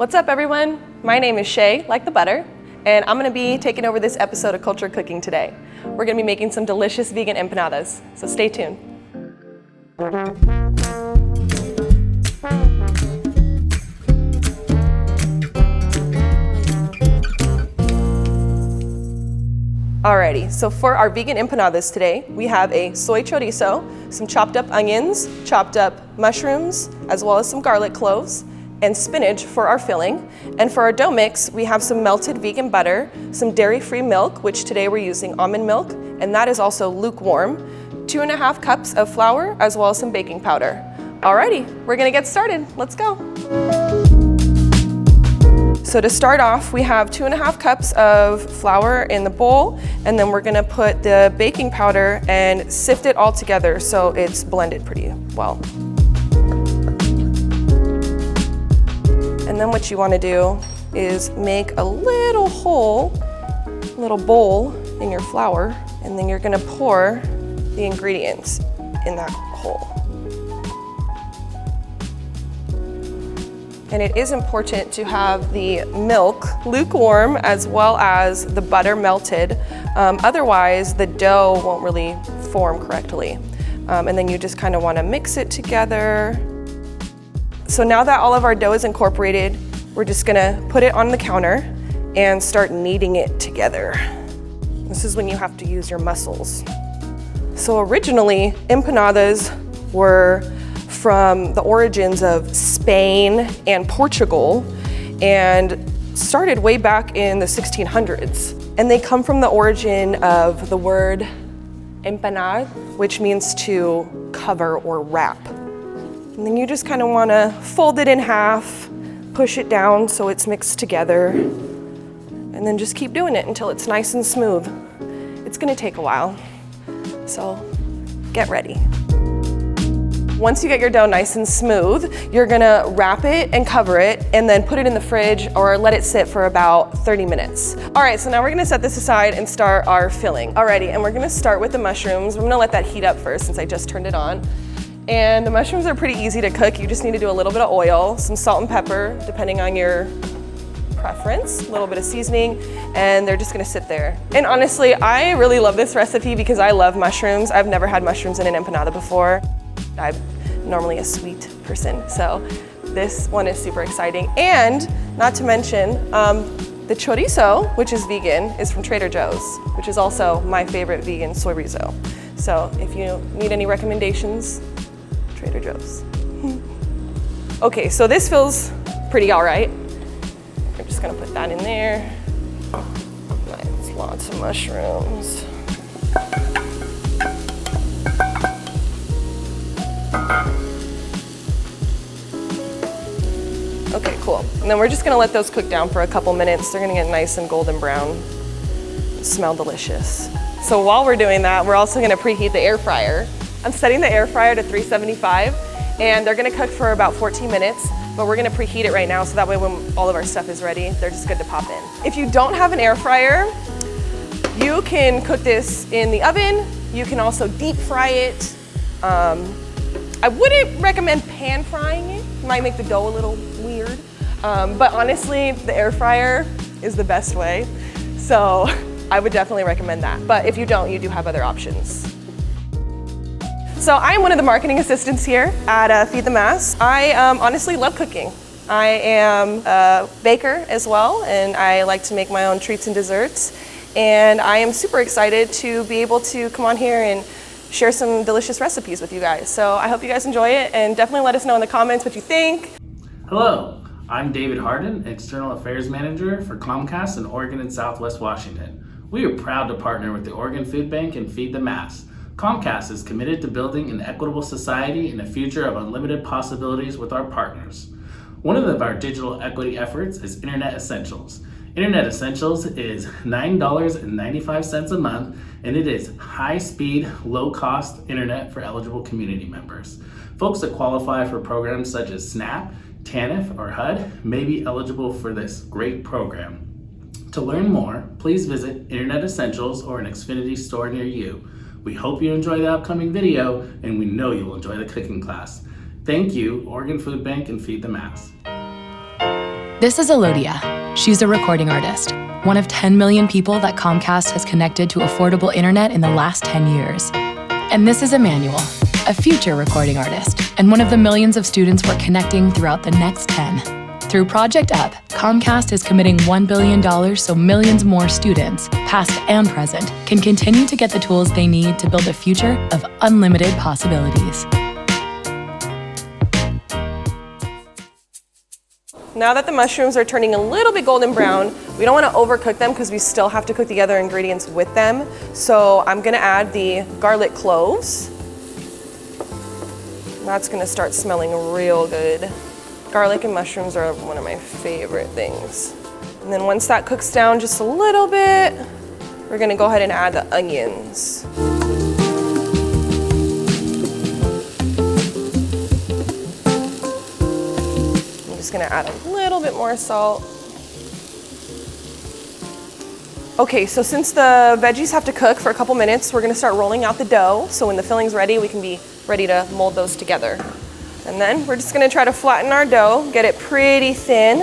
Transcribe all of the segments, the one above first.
What's up, everyone? My name is Shea Like the Butter, and I'm gonna be taking over this episode of Culture Cooking today. We're gonna be making some delicious vegan empanadas, so stay tuned. Alrighty, so for our vegan empanadas today, we have a soy chorizo, some chopped up onions, chopped up mushrooms, as well as some garlic cloves, and spinach for our filling. And for our dough mix, we have some melted vegan butter, some dairy-free milk, which today we're using almond milk, and that is also lukewarm, 2.5 cups of flour, as well as some baking powder. Alrighty, we're gonna get started. Let's go. So to start off, we have 2.5 cups of flour in the bowl, and then we're gonna put the baking powder and sift it all together so it's blended pretty well. And then what you wanna do is make a little hole, little bowl in your flour, and then you're gonna pour the ingredients in that hole. And it is important to have the milk lukewarm as well as the butter melted. Otherwise, the dough won't really form correctly. And then you just kind of want to mix it together. So now that all of our dough is incorporated, we're just gonna put it on the counter and start kneading it together. This is when you have to use your muscles. So originally, empanadas were from the origins of Spain and Portugal and started way back in the 1600s. And they come from the origin of the word empanada, which means to cover or wrap. And then you just kind of want to fold it in half, push it down so it's mixed together, and then just keep doing it until it's nice and smooth. It's going to take a while, so get ready. Once you get your dough nice and smooth, you're gonna wrap it and cover it and then put it in the fridge or let it sit for about 30 minutes. All right, so now we're gonna set this aside and start our filling. Alrighty, and we're gonna start with the mushrooms. I'm gonna let that heat up first since I just turned it on. And the mushrooms are pretty easy to cook. You just need to do a little bit of oil, some salt and pepper, depending on your preference, a little bit of seasoning, and they're just gonna sit there. And honestly, I really love this recipe because I love mushrooms. I've never had mushrooms in an empanada before. I'm normally a sweet person, so this one is super exciting. And not to mention, the chorizo, which is vegan, is from Trader Joe's, which is also my favorite vegan soy-rizo. So if you need any recommendations, Trader Joe's. Okay, so this feels pretty all right. I'm just gonna put that in there. Nice, lots of mushrooms. Okay, cool. And then we're just gonna let those cook down for a couple minutes. They're gonna get nice and golden brown, smell delicious. So while we're doing that, we're also gonna preheat the air fryer. I'm setting the air fryer to 375, and they're gonna cook for about 14 minutes, but we're gonna preheat it right now so that way when all of our stuff is ready, they're just good to pop in. If you don't have an air fryer, you can cook this in the oven. You can also deep fry it. I wouldn't recommend pan frying it. It might make the dough a little weird. But honestly, the air fryer is the best way. So I would definitely recommend that. But if you don't, you do have other options. So I'm one of the marketing assistants here at Feed the Mass. I honestly love cooking. I am a baker as well, and I like to make my own treats and desserts. And I am super excited to be able to come on here and share some delicious recipes with you guys. So I hope you guys enjoy it, and definitely let us know in the comments what you think. Hello, I'm David Harden, External Affairs Manager for Comcast in Oregon and Southwest Washington. We are proud to partner with the Oregon Food Bank and Feed the Mass. Comcast is committed to building an equitable society and a future of unlimited possibilities with our partners. One of our digital equity efforts is Internet Essentials. Internet Essentials is $9.95 a month, and it is high-speed, low-cost internet for eligible community members. Folks that qualify for programs such as SNAP, TANF, or HUD may be eligible for this great program. To learn more, please visit Internet Essentials or an Xfinity store near you. We hope you enjoy the upcoming video, and we know you'll enjoy the cooking class. Thank you, Oregon Food Bank and Feed the Mass. This is Elodia. She's a recording artist, one of 10 million people that Comcast has connected to affordable internet in the last 10 years. And this is Emmanuel, a future recording artist, and one of the millions of students we're connecting throughout the next 10. Through Project Up, Comcast is committing $1 billion so millions more students, past and present, can continue to get the tools they need to build a future of unlimited possibilities. Now that the mushrooms are turning a little bit golden brown, we don't want to overcook them because we still have to cook the other ingredients with them. So I'm going to add the garlic cloves. That's going to start smelling real good. Garlic and mushrooms are one of my favorite things. And then once that cooks down just a little bit, we're going to go ahead and add the onions. Gonna add a little bit more salt. Okay, so since the veggies have to cook for a couple minutes, we're gonna start rolling out the dough. So when the filling's ready, we can be ready to mold those together. And then we're just gonna try to flatten our dough, get it pretty thin.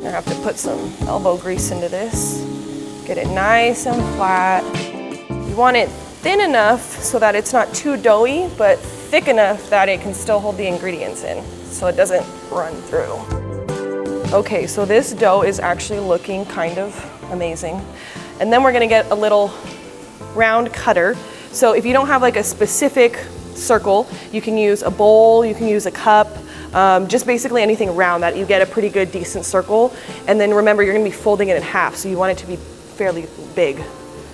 I have to put some elbow grease into this. Get it nice and flat. You want it thin enough so that it's not too doughy, but thick enough that it can still hold the ingredients in so it doesn't run through. Okay, so this dough is actually looking kind of amazing. And then we're gonna get a little round cutter. So if you don't have like a specific circle, you can use a bowl, you can use a cup, just basically anything round that you get a pretty good decent circle. And then remember, you're gonna be folding it in half, so you want it to be fairly big.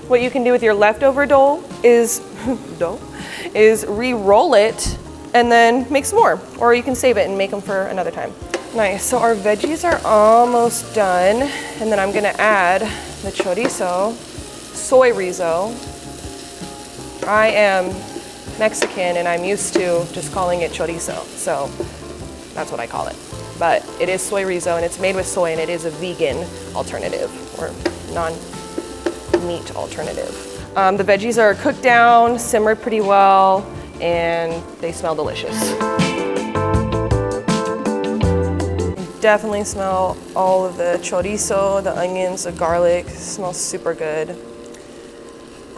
What you can do with your leftover dough is re-roll it and then make some more, or you can save it and make them for another time. Nice, so our veggies are almost done, and then I'm gonna add the chorizo, soy-rizo. I am Mexican and I'm used to just calling it chorizo, so that's what I call it. But it is soy-rizo and it's made with soy and it is a vegan alternative or non-meat alternative. The veggies are cooked down, simmered pretty well, and they smell delicious. Definitely smell all of the chorizo, the onions, the garlic. It smells super good.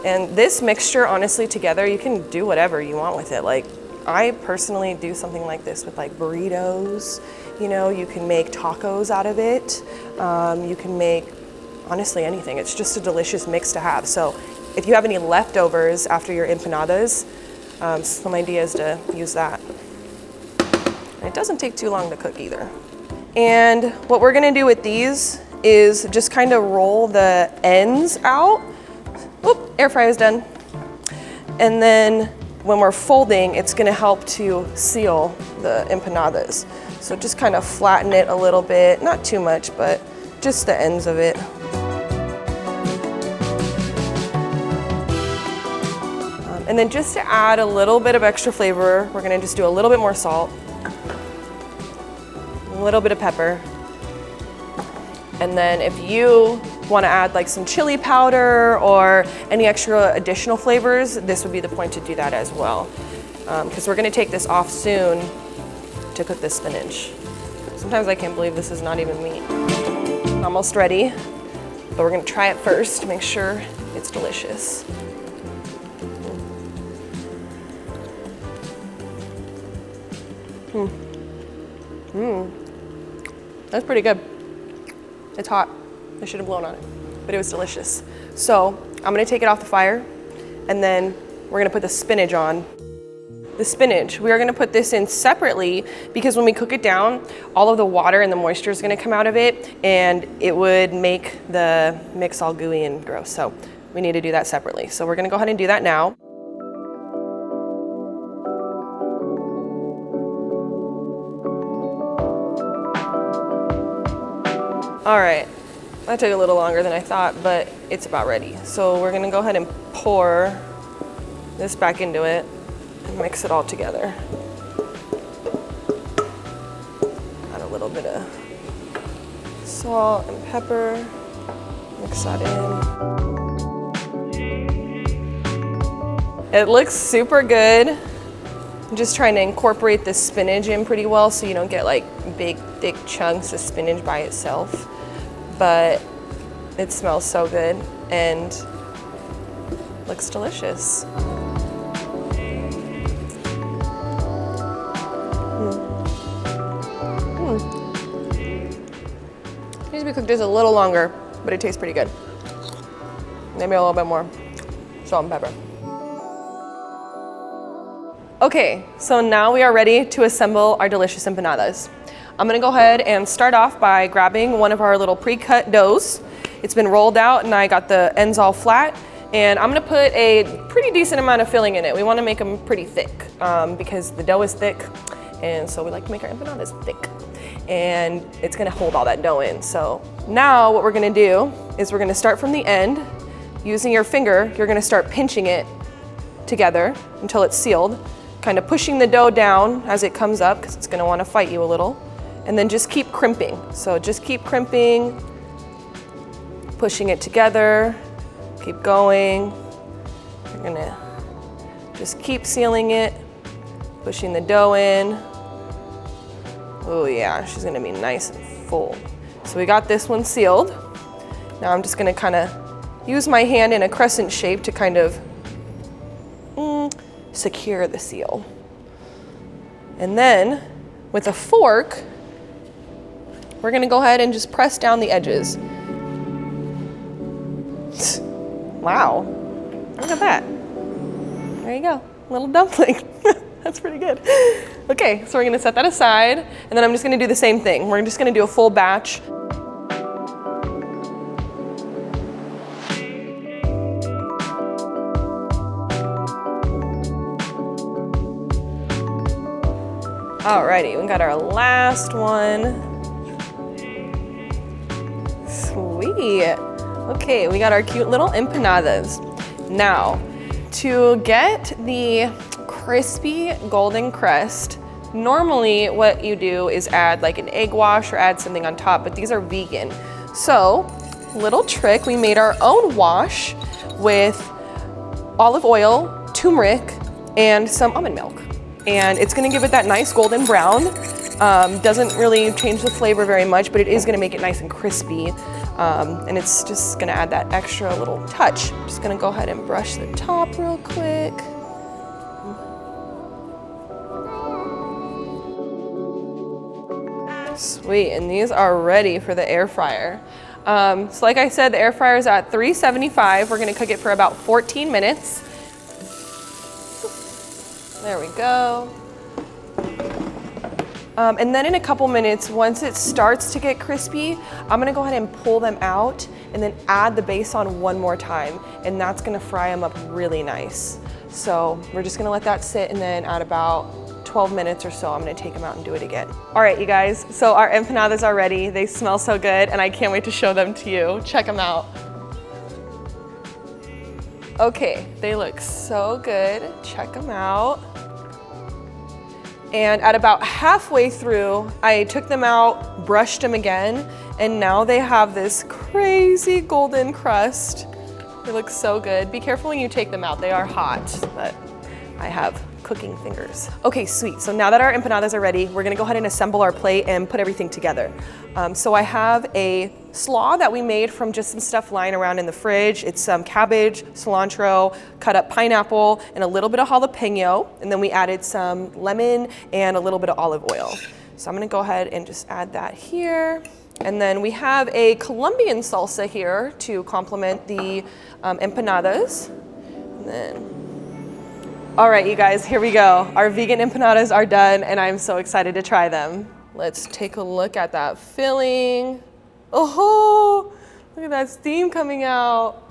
And this mixture, honestly, together, you can do whatever you want with it. Like, I personally do something like this with like burritos. You know, you can make tacos out of it. You can make, honestly, anything. It's just a delicious mix to have. So if you have any leftovers after your empanadas, some ideas to use that. And it doesn't take too long to cook either. And what we're gonna do with these is just kind of roll the ends out. Oop, air fry is done. And then when we're folding, it's gonna help to seal the empanadas. So just kind of flatten it a little bit, not too much, but just the ends of it. And then just to add a little bit of extra flavor, we're gonna just do a little bit more salt, a little bit of pepper. And then if you wanna add like some chili powder or any extra additional flavors, this would be the point to do that as well. Because we're gonna take this off soon to cook this spinach. Sometimes I can't believe this is not even meat. Almost ready, but we're gonna try it first to make sure it's delicious. That's pretty good. It's hot. I should have blown on it, but it was delicious. So I'm gonna take it off the fire and then we're gonna put the spinach on. The spinach, we are gonna put this in separately because when we cook it down, all of the water and the moisture is gonna come out of it and it would make the mix all gooey and gross. So we need to do that separately. So we're gonna go ahead and do that now. All right, that took a little longer than I thought, but it's about ready. So we're gonna go ahead and pour this back into it and mix it all together. Add a little bit of salt and pepper, mix that in. It looks super good. I'm just trying to incorporate the spinach in pretty well so you don't get like big, thick chunks of spinach by itself. But it smells so good and looks delicious. Needs to be cooked just a little longer, but it tastes pretty good. Maybe a little bit more salt and pepper. Okay, so now we are ready to assemble our delicious empanadas. I'm gonna go ahead and start off by grabbing one of our little pre-cut doughs. It's been rolled out and I got the ends all flat. And I'm gonna put a pretty decent amount of filling in it. We wanna make them pretty thick because the dough is thick. And so we like to make our empanadas thick. And it's gonna hold all that dough in. So now what we're gonna do is we're gonna start from the end. Using your finger, you're gonna start pinching it together until it's sealed. Kind of pushing the dough down as it comes up because it's gonna wanna fight you a little. And then just keep crimping. So just keep crimping, pushing it together, keep going. You're gonna just keep sealing it, pushing the dough in. Oh yeah, she's gonna be nice and full. So we got this one sealed. Now I'm just gonna kind of use my hand in a crescent shape to kind of secure the seal. And then with a fork, we're gonna go ahead and just press down the edges. Wow, look at that. There you go, little dumpling. That's pretty good. Okay, so we're gonna set that aside, and then I'm just gonna do the same thing. We're just gonna do a full batch. Alrighty, we got our last one. Sweet. Okay, we got our cute little empanadas. Now, to get the crispy golden crust, normally what you do is add like an egg wash or add something on top, but these are vegan. So, little trick, we made our own wash with olive oil, turmeric, and some almond milk. And it's gonna give it that nice golden brown. Doesn't really change the flavor very much, but it is gonna make it nice and crispy. And it's just gonna add that extra little touch. Just gonna go ahead and brush the top real quick. Sweet, and these are ready for the air fryer. So like I said, the air fryer is at 375. We're gonna cook it for about 14 minutes. There we go. And then in a couple minutes, once it starts to get crispy, I'm gonna go ahead and pull them out and then add the base on one more time. And that's gonna fry them up really nice. So we're just gonna let that sit, and then at about 12 minutes or so, I'm gonna take them out and do it again. All right, you guys, so our empanadas are ready. They smell so good, and I can't wait to show them to you. Check them out. Okay, they look so good. Check them out. And at about halfway through, I took them out, brushed them again, and now they have this crazy golden crust. They look so good. Be careful when you take them out. They are hot, but I have cooking fingers. Okay, sweet. So now that our empanadas are ready, we're gonna go ahead and assemble our plate and put everything together. So I have a slaw that we made from just some stuff lying around in the fridge. It's some cabbage, cilantro, cut up pineapple, and a little bit of jalapeno. And then we added some lemon and a little bit of olive oil. So I'm gonna go ahead and just add that here. And then we have a Colombian salsa here to complement the empanadas. And then, all right, you guys, here we go. Our vegan empanadas are done, and I'm so excited to try them. Let's take a look at that filling. Oh, look at that steam coming out.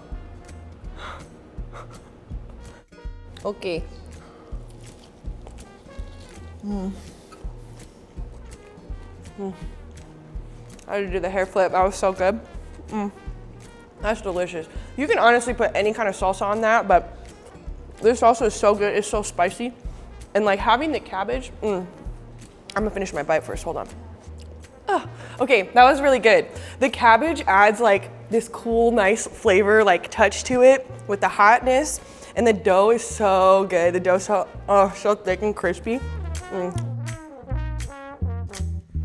Okay. I had to do the hair flip. That was so good. That's delicious. You can honestly put any kind of salsa on that, but this salsa is so good. It's so spicy. And like having the cabbage, I'm gonna finish my bite first, hold on. Okay, that was really good. The cabbage adds like this cool, nice flavor, like touch to it with the hotness. And the dough is so good. The dough's so thick and crispy.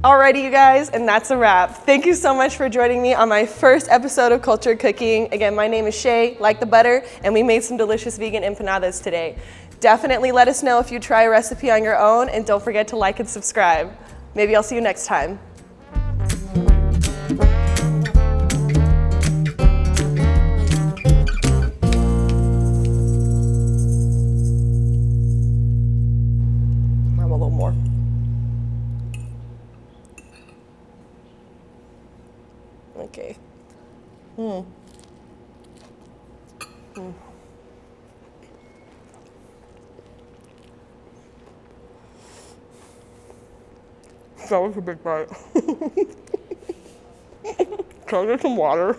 Alrighty, you guys, and that's a wrap. Thank you so much for joining me on my first episode of Cultured Cooking. Again, my name is Shea Like the Butter, and we made some delicious vegan empanadas today. Definitely let us know if you try a recipe on your own, and don't forget to like and subscribe. Maybe I'll see you next time. Have a little more. Okay. That was a big bite. Can I get some water?